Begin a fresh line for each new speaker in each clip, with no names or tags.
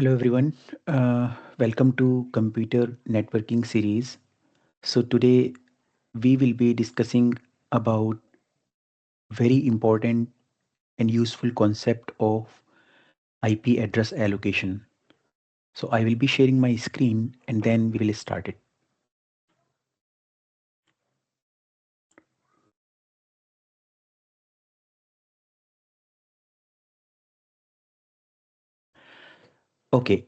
Hello everyone, welcome to Computer Networking series. So today we will be discussing about very important and useful concept of IP address allocation. So I will be sharing my screen and then we will start it. Okay,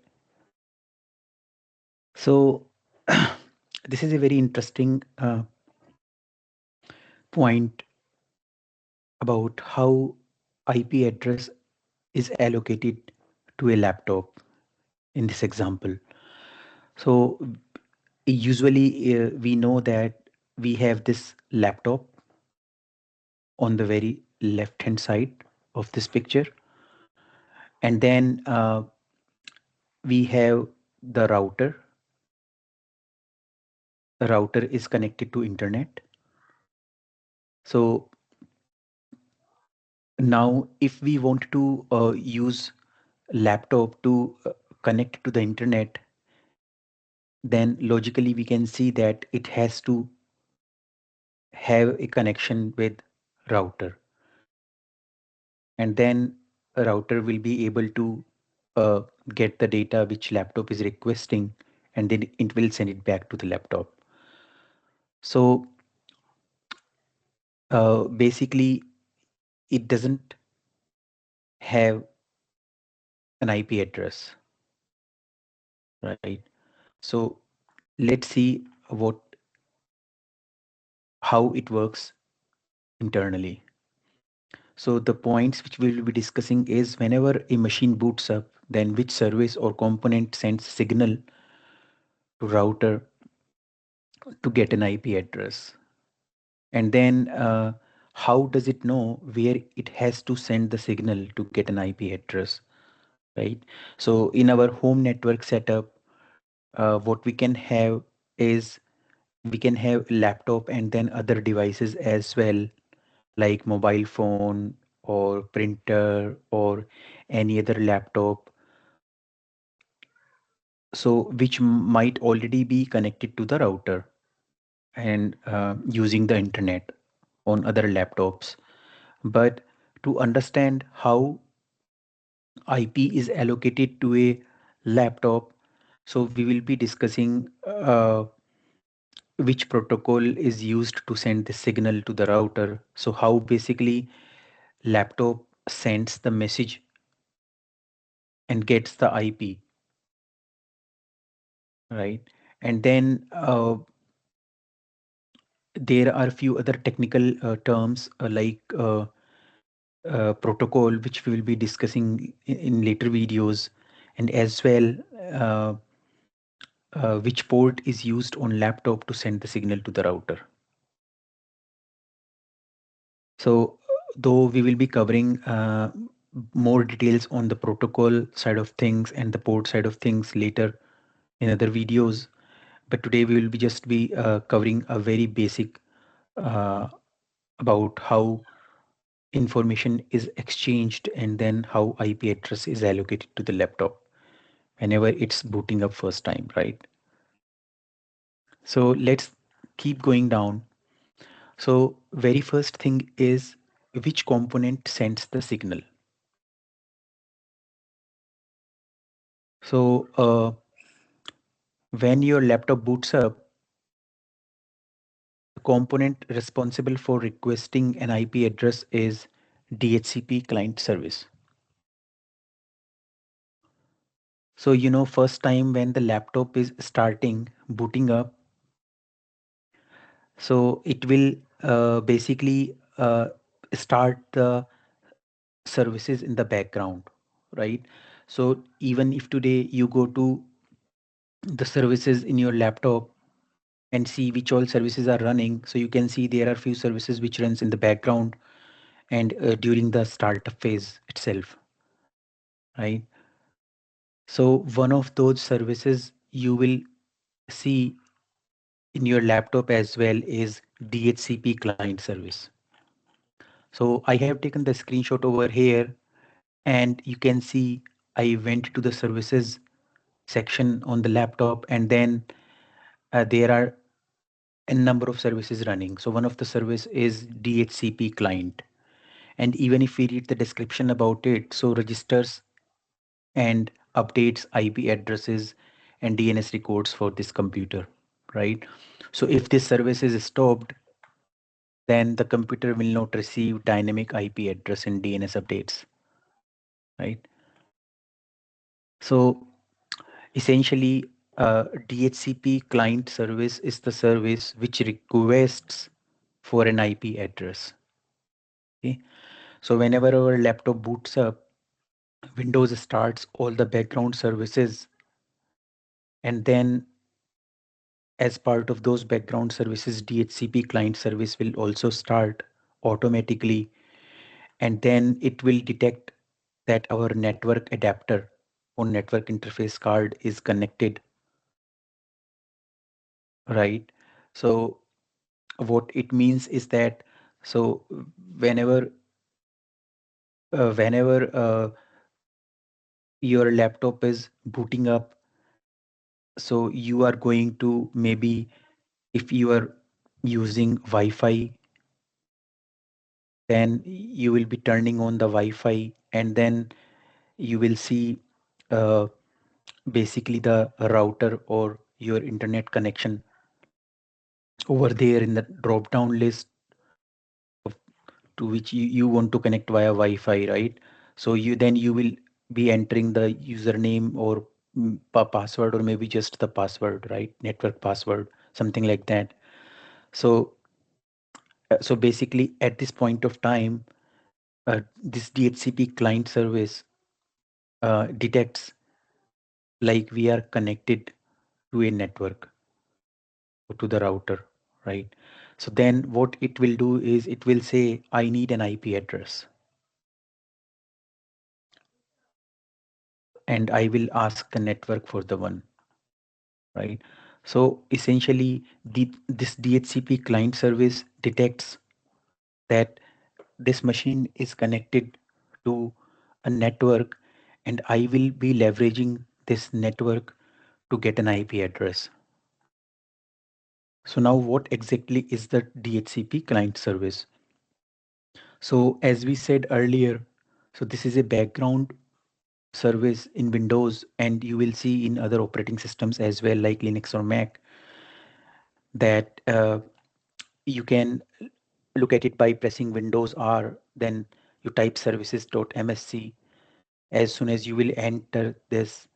so this is a very interesting point about how IP address is allocated to a laptop in this example. So usually we know that we have this laptop on the very left hand side of this picture, and then we have the router. The router is connected to internet. So now if we want to use laptop to connect to the internet, then logically we can see that it has to have a connection with router, and then a router will be able to uh, get the data which laptop is requesting, and then it will send it back to the laptop. So basically it doesn't have an IP address, right? So let's see what how it works internally. So the points which we will be discussing is whenever a machine boots up, then which service or component sends signal to router to get an IP address, and then how does it know where it has to send the signal to get an IP address, right? So in our home network setup, what we can have is we can have laptop and then other devices as well, like mobile phone or printer or any other laptop, so which might already be connected to the router and using the internet on other laptops. But to understand how IP is allocated to a laptop, so we will be discussing which protocol is used to send the signal to the router. So how basically laptop sends the message and gets the IP, right? And then there are a few other technical terms protocol, which we will be discussing in later videos, and as well uh, which port is used on laptop to send the signal to the router. So though we will be covering more details on the protocol side of things and the port side of things later in other videos, but today we will be just be covering a very basic uh, about how information is exchanged and then how IP address is allocated to the laptop whenever it's booting up first time, right? So let's keep going down. So very first thing is which component sends the signal. So when your laptop boots up, the component responsible for requesting an IP address is DHCP client service. So first time when the laptop is starting booting up, so it will basically start the services in the background, right? So even if today you go to the services in your laptop and see which all services are running, so you can see there are few services which runs in the background and during the startup phase itself, right? So one of those services you will see in your laptop as well is DHCP client service. So I have taken the screenshot over here, and you can see I went to the services section on the laptop, and then there are a number of services running. So one of the service is DHCP client. And even if we read the description about it, so registers and updates IP addresses and DNS records for this computer, right? So if this service is stopped, then the computer will not receive dynamic IP address and DNS updates, right? So essentially, DHCP client service is the service which requests for an IP address. Okay? So whenever our laptop boots up, Windows starts all the background services, and then as part of those background services, DHCP client service will also start automatically, and then it will detect that our network adapter or network interface card is connected, right? So what it means is that, so whenever whenever your laptop is booting up, so you are going to maybe, if you are using Wi-Fi, then you will be turning on the Wi-Fi, and then you will see uh, basically the router or your internet connection over there in the drop down list of, to which you want to connect via Wi-Fi, right? So you will be entering the username or password, or maybe just the password, right? Network password, something like that. So so basically at this point of time, this DHCP client service detects like we are connected to a network or to the router, right? So then what it will do is it will say, I need an IP address, and I will ask the network for the one, right? So essentially, this DHCP client service detects that this machine is connected to a network, and I will be leveraging this network to get an IP address. So now what exactly is the DHCP client service? So as we said earlier, so this is a background service in Windows, and you will see in other operating systems as well, like Linux or Mac, that you can look at it by pressing Windows R, then you type services.msc. As soon as you will enter this,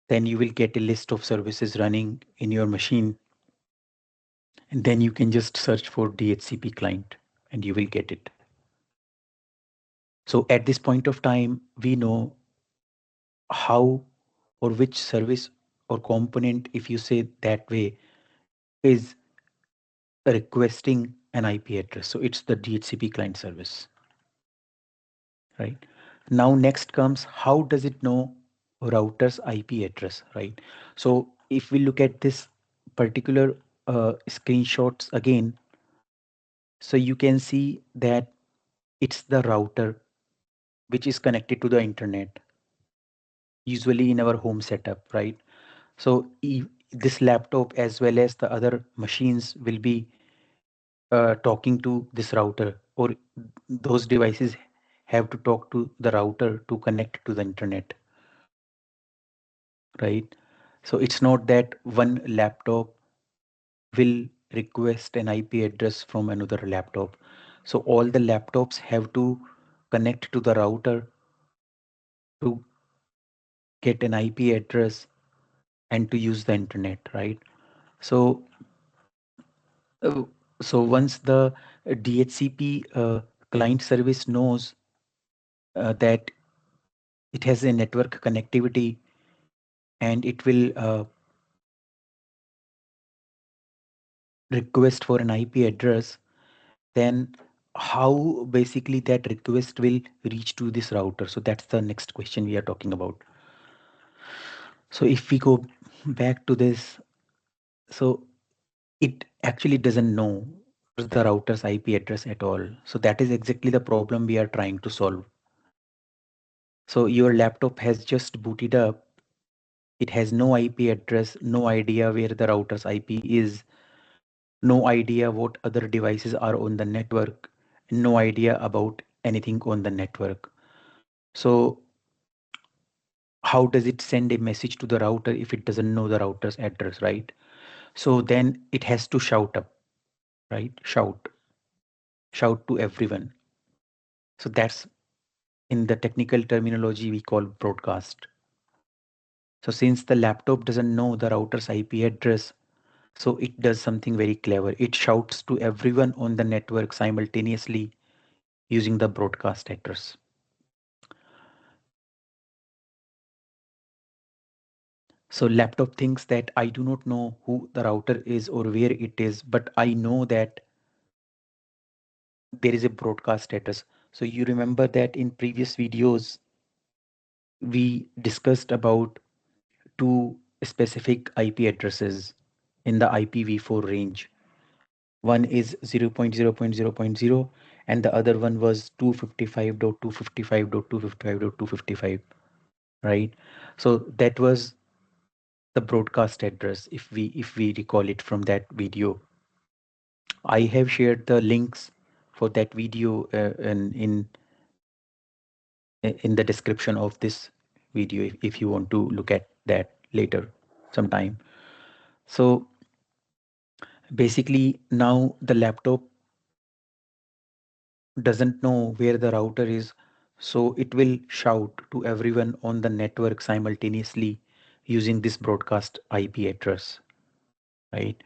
then you will get a list of services running in your machine, and then you can just search for DHCP client and you will get it. So at this point of time, we know how or which service or component, if you say that way, is requesting an IP address. So it's the DHCP client service, right? Now next comes, how does it know router's IP address, right? So if we look at this particular screenshots again, so you can see that it's the router which is connected to the internet, usually in our home setup, right? So this laptop as well as the other machines will be talking to this router, or those devices have to talk to the router to connect to the internet, right? So it's not that one laptop will request an IP address from another laptop. So all the laptops have to connect to the router to get an IP address and to use the internet, right? So uh, so once the DHCP client service knows that it has a network connectivity, and it will request for an IP address, then how basically that request will reach to this router? So that's the next question we are talking about. So if we go back to this, so it actually doesn't know the router's IP address at all. So that is exactly the problem we are trying to solve. So your laptop has just booted up. It has no IP address, no idea where the router's IP is, no idea what other devices are on the network, no idea about anything on the network. So how does it send a message to the router if it doesn't know the router's address, right? So then it has to shout up, right? Shout to everyone. So that's, in the technical terminology, we call broadcast. So since the laptop doesn't know the router's IP address, so it does something very clever. It shouts to everyone on the network simultaneously using the broadcast address. So laptop thinks that I do not know who the router is or where it is, but I know that there is a broadcast address. So you remember that in previous videos, we discussed about two specific IP addresses in the IPv4 range. One is 0.0.0.0 and the other one was 255.255.255.255, right? So that was the broadcast address, if we recall it from that video. I have shared the links for that video in the description of this video if you want to look at that later sometime. So basically now the laptop doesn't know where the router is, so it will shout to everyone on the network simultaneously using this broadcast IP address, right?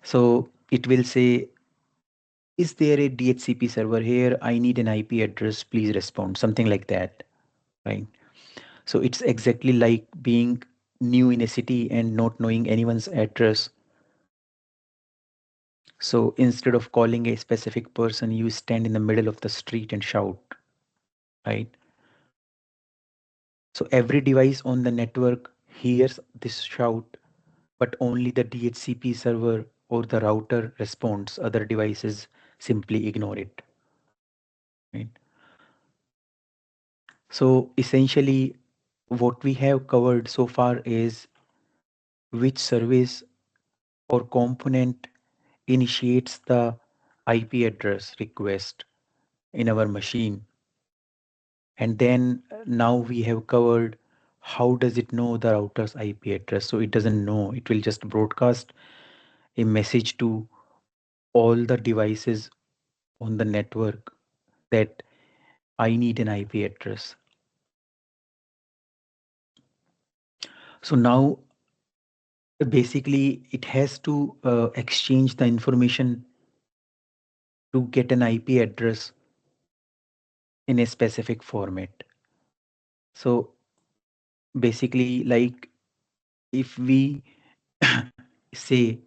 So it will say, is there a DHCP server here? I need an IP address, please respond, something like that, right? So it's exactly like being new in a city and not knowing anyone's address. So instead of calling a specific person, you stand in the middle of the street and shout, right? So every device on the network hears this shout, but only the DHCP server or the router responds. Other devices simply ignore it, right? So essentially, what we have covered so far is which service or component initiates the IP address request in our machine. And then now we have covered how does it know the router's IP address. So it doesn't know, it will just broadcast a message to all the devices on the network that I need an IP address. So now basically it has to exchange the information to get an IP address in a specific format. So basically, like if we say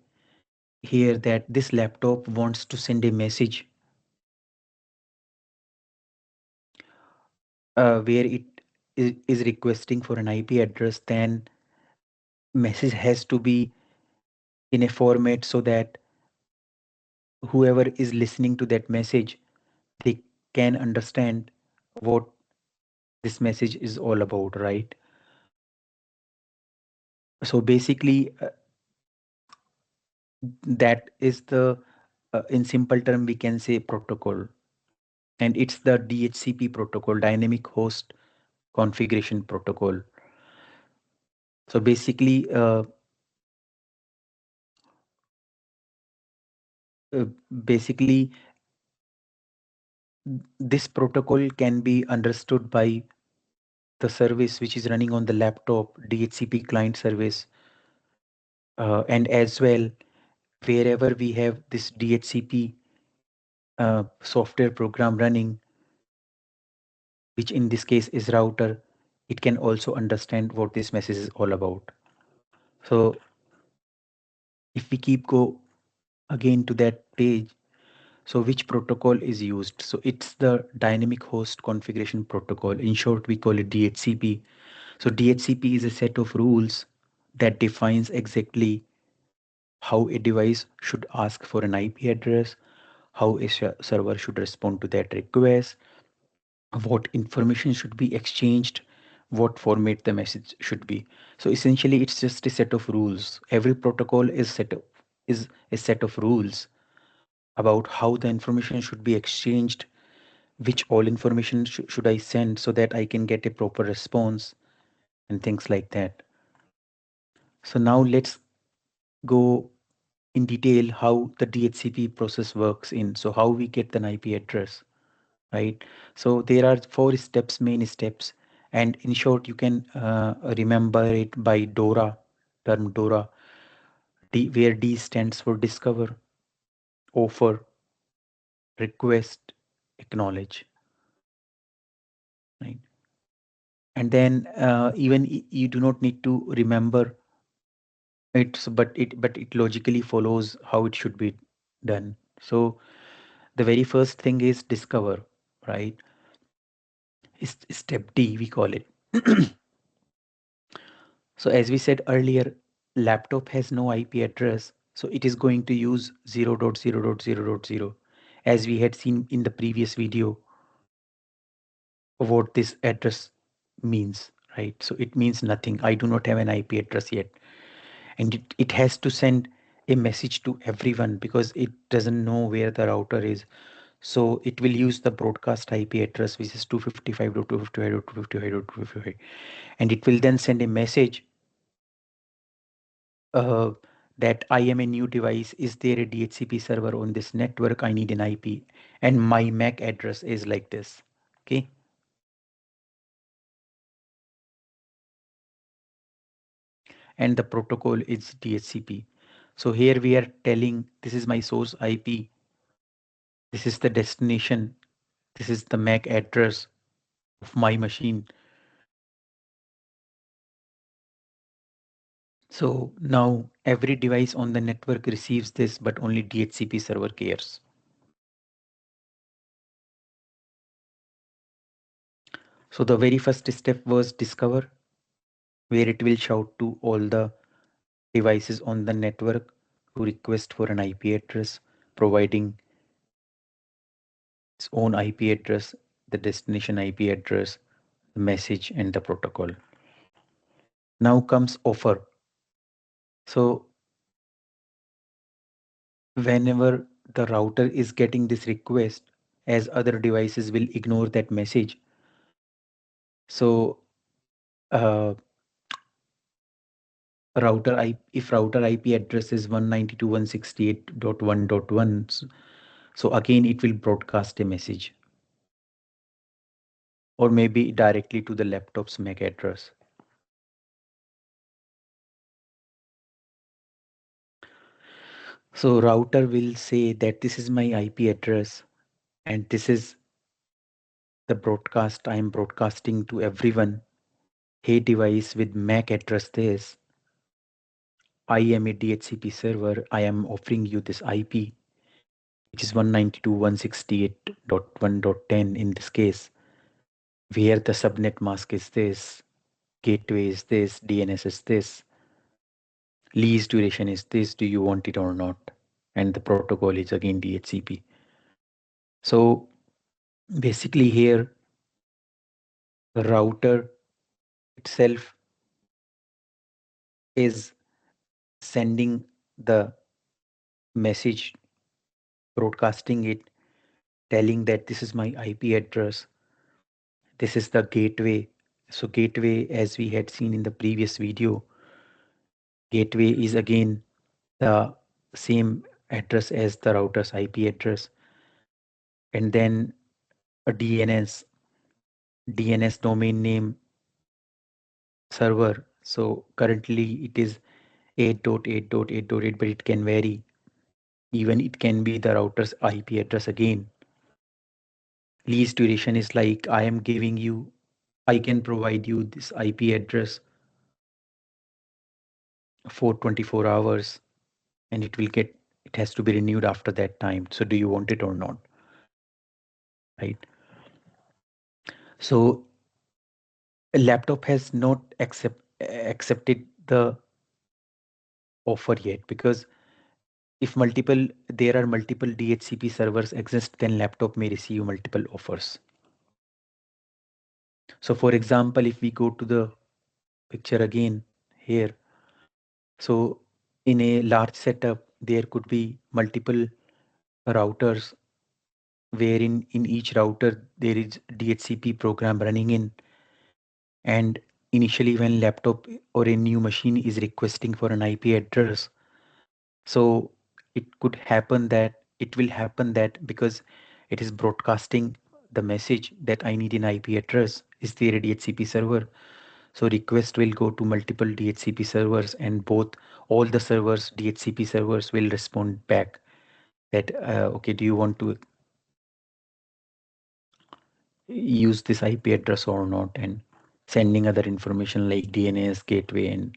here that this laptop wants to send a message where it is requesting for an IP address, then message has to be in a format so that whoever is listening to that message, they can understand what this message is all about, right? So basically, that is the in simple term we can say protocol, and it's the DHCP protocol, dynamic host configuration protocol. So basically, uh, basically this protocol can be understood by the service which is running on the laptop, DHCP client service, and as well wherever we have this DHCP software program running, which in this case is router, it can also understand what this message is all about. So if we keep go again to that page, so which protocol is used? So it's the dynamic host configuration protocol. In short, we call it DHCP. So DHCP is a set of rules that defines exactly how a device should ask for an IP address, how a server should respond to that request, what information should be exchanged, what format the message should be. So essentially, it's just a set of rules. Every protocol is a set of rules about how the information should be exchanged, which all information should I send so that I can get a proper response and things like that. So now let's go in detail how the DHCP process works in. So how we get an IP address, right? So there are four steps, main steps, and in short, you can remember it by DORA, term DORA, where D stands for discover, offer, request, acknowledge, right? And then even you do not need to remember it, but it logically follows how it should be done. So the very first thing is discover, right? Step D, we call it. So as we said earlier, laptop has no IP address, so it is going to use 0.0.0.0, as we had seen in the previous video what this address means, right? So it means nothing. I do not have an IP address yet. And it has to send a message to everyone because it doesn't know where the router is. So it will use the broadcast IP address, which is 255.255.255.255. And it will then send a message uh, that I am a new device. Is there a DHCP server on this network? I need an IP. And my MAC address is like this. Okay. And the protocol is DHCP. So here we are telling this is my source IP. This is the destination. This is the MAC address of my machine. So now every device on the network receives this, but only DHCP server cares. So the very first step was discover, where it will shout to all the devices on the network to request for an IP address, providing its own IP address, the destination IP address, the message, and the protocol. Now comes offer. So whenever the router is getting this request, as other devices will ignore that message. So uh, if router IP address is 192.168.1.1, so again it will broadcast a message, or maybe directly to the laptop's MAC address. So router will say that this is my IP address and this is the broadcast I am broadcasting to everyone. Hey device with MAC address this, I am a DHCP server. I am offering you this IP, which is 192.168.1.10 in this case, where the subnet mask is this, gateway is this, DNS is this, lease duration is this, do you want it or not? And the protocol is again DHCP. So basically here, the router itself is sending the message, broadcasting it, telling that this is my IP address, this is the gateway. So gateway, as we had seen in the previous video, gateway is again the same address as the router's IP address. And then a DNS domain name server. So currently it is 8.8.8.8, but it can vary. Even it can be the router's IP address again. Lease duration is like I can provide you this IP address for 24 hours and it has to be renewed after that time. So do you want it or not? Right. So a laptop has not accepted the offer yet because if there are multiple DHCP servers exist, then laptop may receive multiple offers. So for example, if we go to the picture again here, so in a large setup, there could be multiple routers wherein in each router there is DHCP program running in, and initially when laptop or a new machine is requesting for an IP address, so it will happen that because it is broadcasting the message that I need an IP address, is there a DHCP server? So request will go to multiple DHCP servers, and both all the servers, DHCP servers, will respond back that okay, do you want to use this IP address or not, and sending other information like DNS gateway and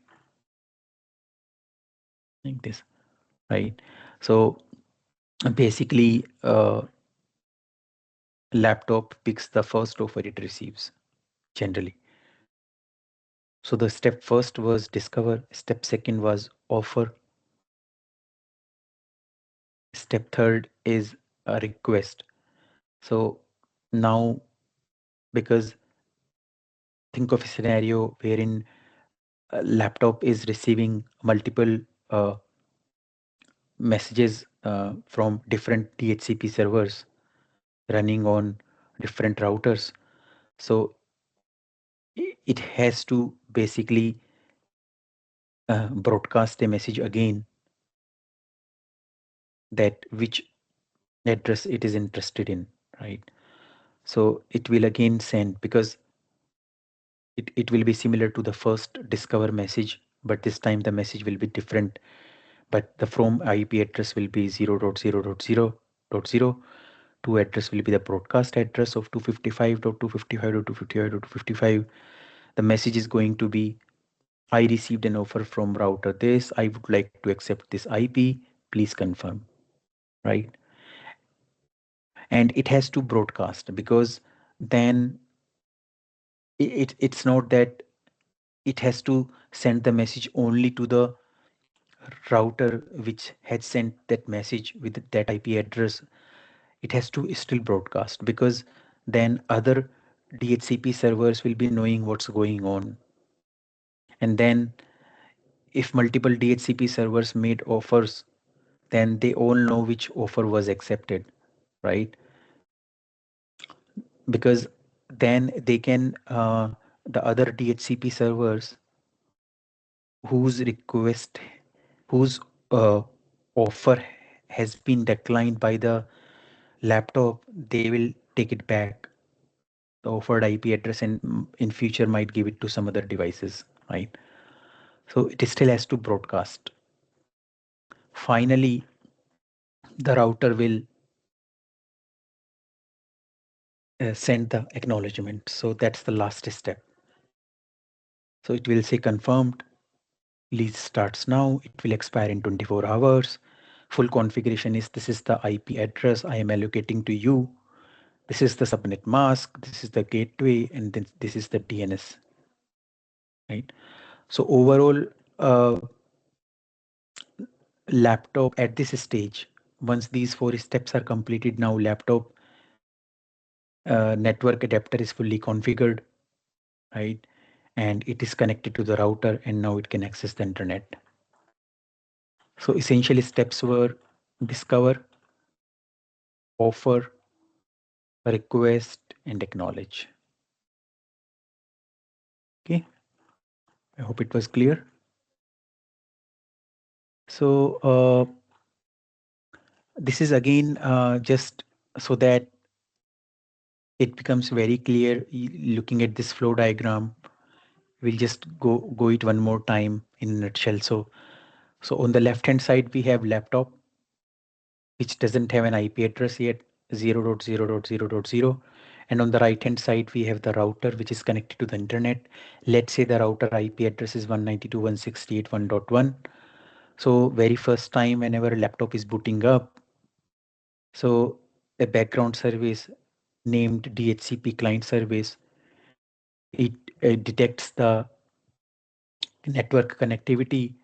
like this, right? So basically, laptop picks the first offer it receives generally. So the step first was discover, step second was offer, step third is a request. So now, because think of a scenario wherein a laptop is receiving multiple uh, messages from different DHCP servers running on different routers. So it has to basically broadcast a message again that which address it is interested in, right? So it will again send, because it will be similar to the first discover message, but this time the message will be different. But the from IP address will be 0.0.0.0. To address will be the broadcast address of 255.255.255.255. The message is going to be, I received an offer from router this. I would like to accept this IP. Please confirm, right? And it has to broadcast, because then it's not that it has to send the message only to the router which had sent that message with that IP address. It has to still broadcast, because then other DHCP servers will be knowing what's going on. And then if multiple DHCP servers made offers, then they all know which offer was accepted, right? Because then they can the other DHCP servers whose request, whose uh, offer has been declined by the laptop, they will take it back, the offered IP address, and in future might give it to some other devices, right? So it still has to broadcast. Finally, the router will send the acknowledgement. So that's the last step. So it will say confirmed, lease starts now, it will expire in 24 hours. Full configuration is, this is the IP address I am allocating to you. This is the subnet mask, this is the gateway, and then this is the DNS, right? So overall, laptop at this stage, once these four steps are completed, now laptop network adapter is fully configured, right? And it is connected to the router, and now it can access the internet. So essentially steps were discover, offer, request, and acknowledge. Okay, I hope it was clear. So this is again just so that it becomes very clear looking at this flow diagram. We'll just go it one more time in a nutshell. So on the left hand side we have laptop which doesn't have an IP address yet, 0.0.0.0. And on the right hand side we have the router which is connected to the internet. Let's say the router IP address is 192.168.1.1. So very first time whenever a laptop is booting up, so a background service named DHCP client service, it detects the network connectivity,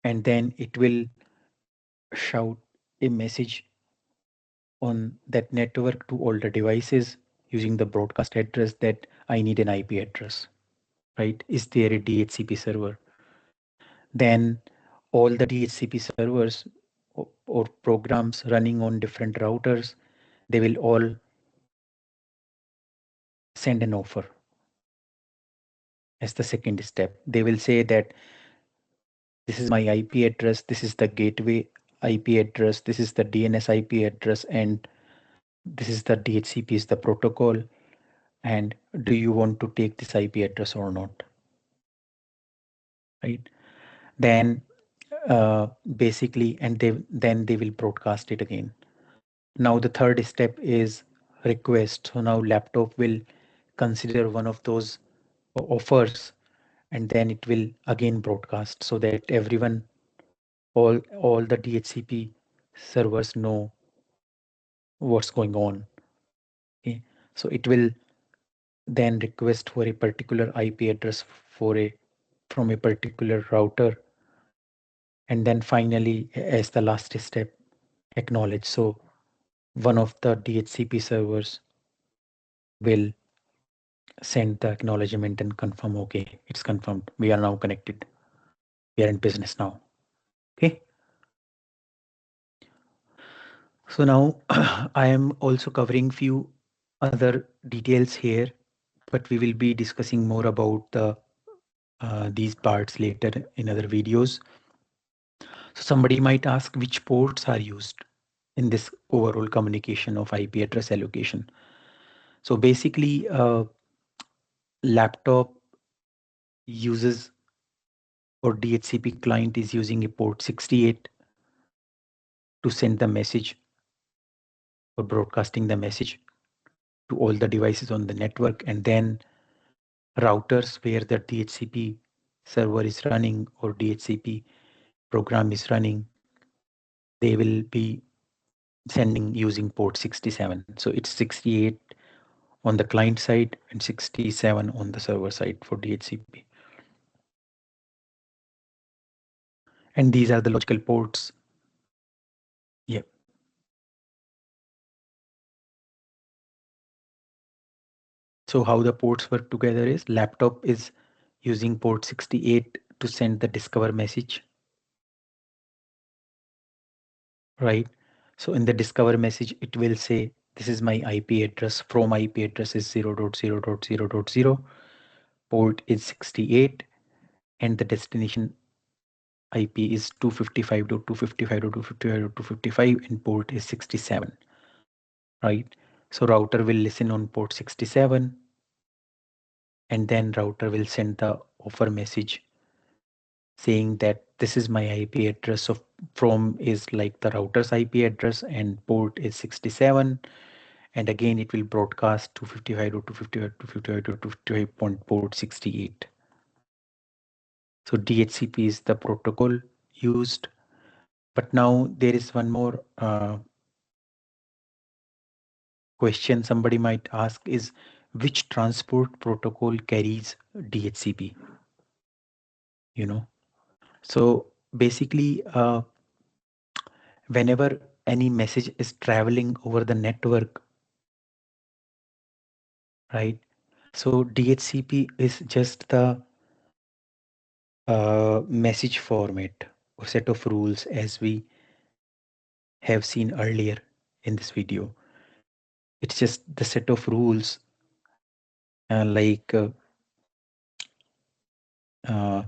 and then it will shout a message on that network to all the devices using the broadcast address that I need an IP address, right? Is there a DHCP server? Then all the DHCP servers or programs running on different routers, they will all send an offer as the second step. They will say that this is my IP address, this is the gateway IP address, this is the DNS IP address, and this is the DHCP is the protocol. And do you want to take this IP address or not? Right? Then basically, and then they will broadcast it again. Now the third step is request. So now laptop will consider one of those offers, and then it will again broadcast so that everyone, all the DHCP servers know what's going on. Okay. So it will then request for a particular IP address for a from a particular router, and then finally, as the last step, acknowledge. So one of the DHCP servers will send the acknowledgement and confirm, okay, it's confirmed. We are now connected. We are in business now. Okay. So now I am also covering few other details here, but we will be discussing more about these parts later in other videos. So somebody might ask which ports are used in this overall communication of IP address allocation. So basically, laptop uses or DHCP client is using a port 68 to send the message or broadcasting the message to all the devices on the network, and then routers where the DHCP server is running or DHCP program is running, they will be sending using port 67. So it's 68 on the client side and 67 on the server side for DHCP. And these are the logical ports. Yep. So how the ports work together is laptop is using port 68 to send the discover message, right? So in the discover message, it will say, this is my IP address. From IP address is 0.0.0.0. Port is 68 and the destination IP is 255.255.255 and port is 67, right? So router will listen on port 67 and then router will send the offer message saying that this is my IP address of from is like the router's IP address and port is 67. And again, it will broadcast 255.255.255 port 68. So DHCP is the protocol used. But now there is one more question somebody might ask is which transport protocol carries DHCP? You know, so basically, whenever any message is traveling over the network, right? So DHCP is just the message format or set of rules as we have seen earlier in this video. It's just the set of rules like uh,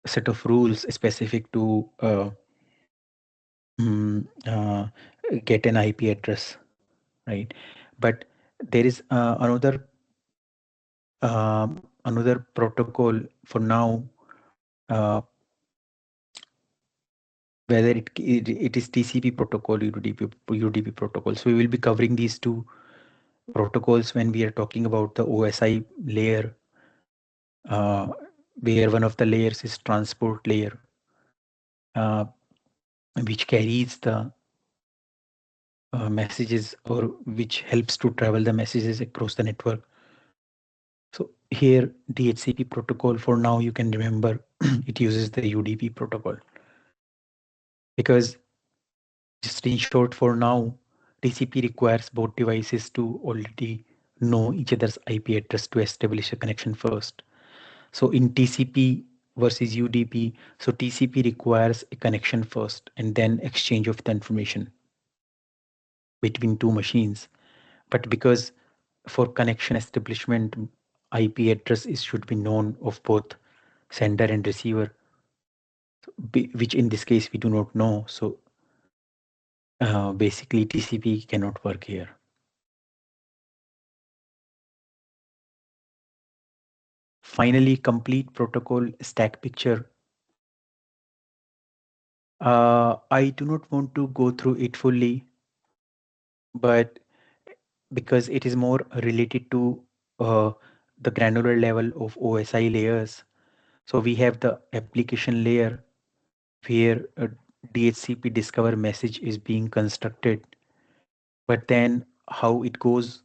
set of rules specific to mm, uh, get an IP address, right? But there is another protocol for now, uh, whether it is TCP protocol, UDP protocol. So we will be covering these two protocols when we are talking about the OSI layer, uh, where one of the layers is transport layer, uh, which carries the messages or which helps to travel the messages across the network. So here DHCP protocol for now you can remember it uses the UDP protocol because just in short for now TCP requires both devices to already know each other's IP address to establish a connection first. So in TCP versus UDP, so TCP requires a connection first and then exchange of the information between two machines. But because for connection establishment, IP address should be known of both sender and receiver, which in this case we do not know. So basically TCP cannot work here. Finally, complete protocol stack picture. I do not want to go through it fully, but because it is more related to uh, the granular level of OSI layers. So we have the application layer where a DHCP discover message is being constructed, but then how it goes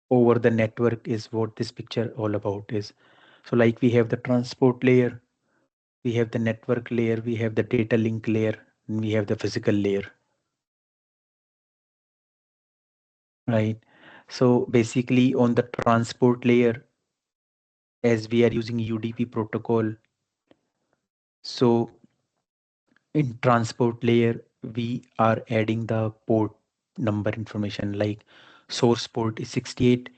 over the network is what this picture all about is. So like we have the transport layer, we have the network layer, we have the data link layer, and we have the physical layer, right? So basically on the transport layer, as we are using UDP protocol, so in transport layer, we are adding the port number information like source port is 68,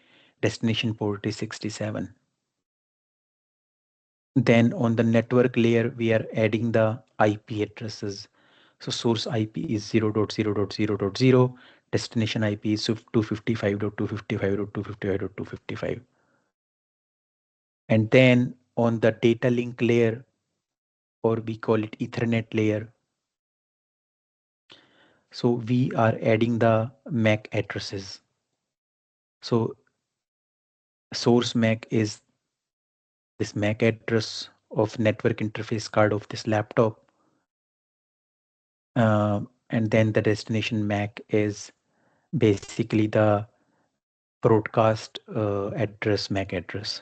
destination port is 67. Then on the network layer, we are adding the IP addresses. So source IP is 0.0.0.0, destination IP is 255.255.255.255. And then on the data link layer, or we call it Ethernet layer, so we are adding the MAC addresses. So source MAC is this MAC address of network interface card of this laptop. And then the destination MAC is basically the broadcast address, MAC address.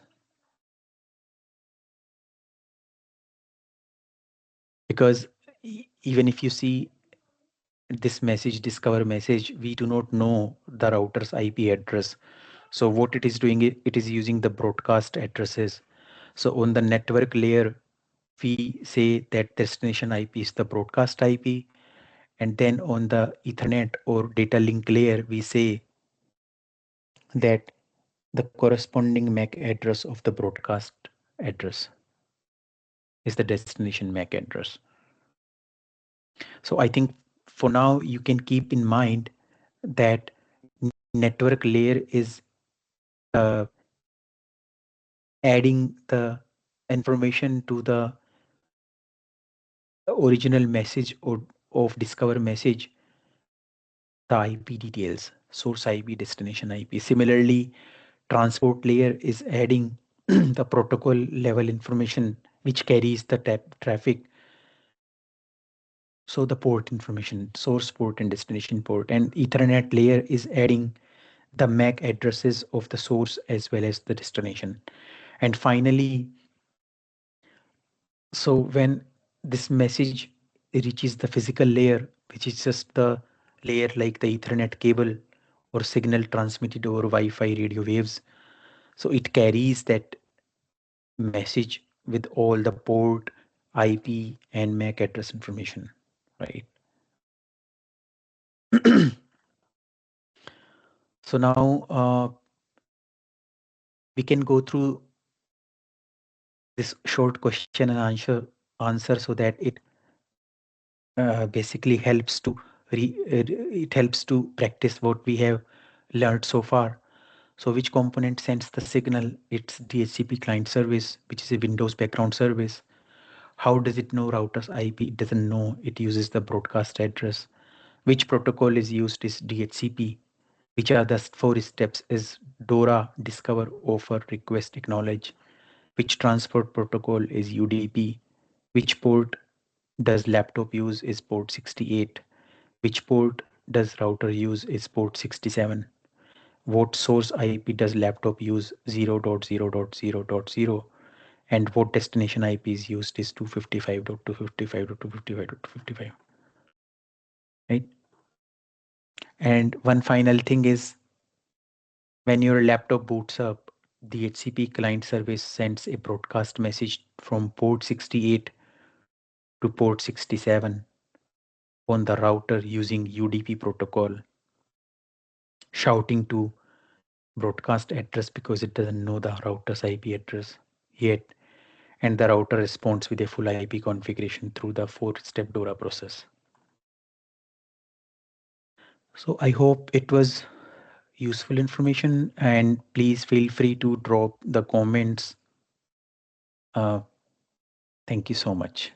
Because even if you see this message, discover message, we do not know the router's IP address. So what it is doing, it is using the broadcast addresses. So on the network layer, we say that destination IP is the broadcast IP. And then on the Ethernet or data link layer, we say that the corresponding MAC address of the broadcast address is the destination MAC address. So I think for now, you can keep in mind that network layer is uh, adding the information to the original message or of discover message, the IP details, source IP, destination IP. Similarly, transport layer is adding the protocol level information which carries the traffic. So the port information, source port and destination port, and Ethernet layer is adding the MAC addresses of the source as well as the destination. And finally, so when this message reaches the physical layer, which is just the layer like the Ethernet cable or signal transmitted over Wi-Fi radio waves, so it carries that message with all the port, IP, and MAC address information, right? So now we can go through this short question and answer so that it basically helps to it helps to practice what we have learned so far. So which component sends the signal? It's DHCP client service, which is a Windows background service. How does it know router's IP? It doesn't know. It uses the broadcast address. Which protocol is used is DHCP. Which are the four steps is DORA, discover, offer, request, acknowledge. Which transport protocol is UDP? Which port does laptop use is port 68? Which port does router use is port 67? What source IP does laptop use 0.0.0.0? And what destination IP is used is 255.255.255.255, right? And one final thing is When your laptop boots up, the DHCP client service sends a broadcast message from port 68 to port 67 on the router using UDP protocol, shouting to broadcast address because it doesn't know the router's IP address yet, and the router responds with a full IP configuration through the 4-step DORA process. So I hope it was useful information, and please feel free to drop the comments. Uh, Thank you so much.